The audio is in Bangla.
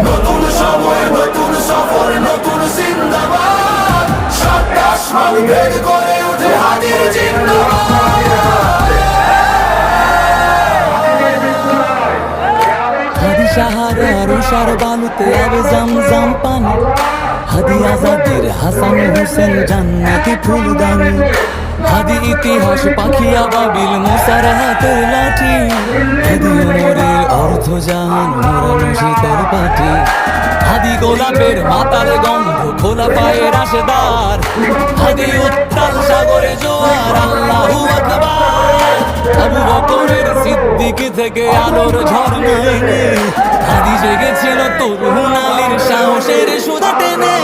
নতুন সময়, নতুন সফর, নতুন জিন্দাবাদ। সাত আসমান ভেদ করে উঠে হাদির জিন্দাবাদ। হাদি সাহারার উষার বালুতে আবে জামজাম পানি, হাদি আজাদের হাসান হোসেন জান্নাতি ফুলদানি, হাদি ইতিহাস পাখি আবাবিল মুসার হাতের লাঠি, হাদি ওমরের অর্থ জাহান মোরানো শীতল পাঠি, হাদি গোলাপের মাতাল গন্ধ খোলা পায়ের আশেদার, হাদি উত্তাল সাগরে জোয়ার আল্লাহু আকবার। আবু বকরের সিদ্দিক থেকে আলোর ঝর্ণায় হাদি জেগেছিল তরুণ আলীর সাহসের সুধা টেনে।